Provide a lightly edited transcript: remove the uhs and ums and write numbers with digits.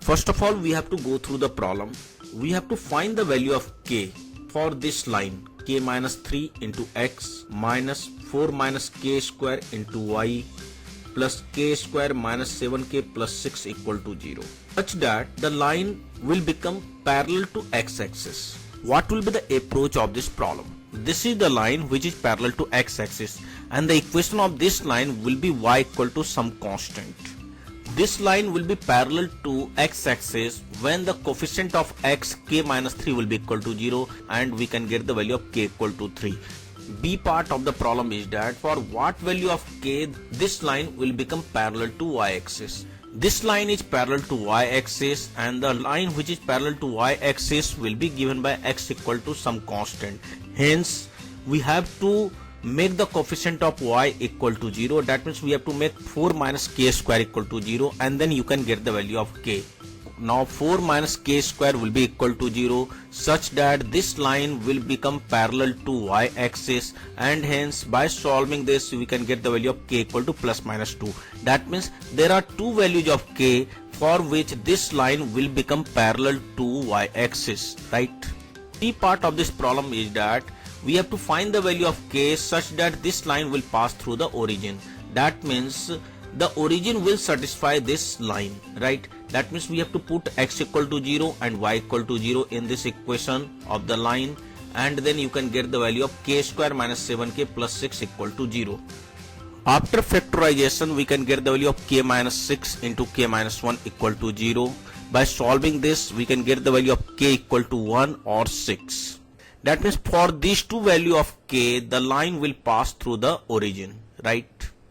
First of all, we have to go through the problem. We have to find the value of k for this line, k minus 3 into x minus 4 minus k square into y plus k square minus 7k plus 6 equal to 0, such that the line will become parallel to x-axis. What will be the approach of this problem? This is the line which is parallel to x-axis, and the equation of this line will be y equal to some constant. This line will be parallel to x-axis when the coefficient of x, k minus 3, will be equal to 0, and we can get the value of k equal to 3. B part of the problem is that for what value of k this line will become parallel to y-axis. This line is parallel to y-axis, and the line which is parallel to y-axis will be given by x equal to some constant. Hence, we have to make the coefficient of y equal to 0. That means we have to make 4 minus k square equal to 0, and then you can get the value of k. Now 4 minus k square will be equal to 0, such that this line will become parallel to y-axis, and hence by solving this we can get the value of k equal to plus minus 2. That means there are two values of k for which this line will become parallel to y-axis, right? The part of this problem is that we have to find the value of k such that this line will pass through the origin. That means the origin will satisfy this line, right? That means we have to put x equal to 0 and y equal to 0 in this equation of the line, and then you can get the value of k square minus 7k plus 6 equal to 0. After factorization, we can get the value of k minus 6 into k minus 1 equal to 0. By solving this, we can get the value of k equal to 1 or 6. That means for these two value of k, the line will pass through the origin, right?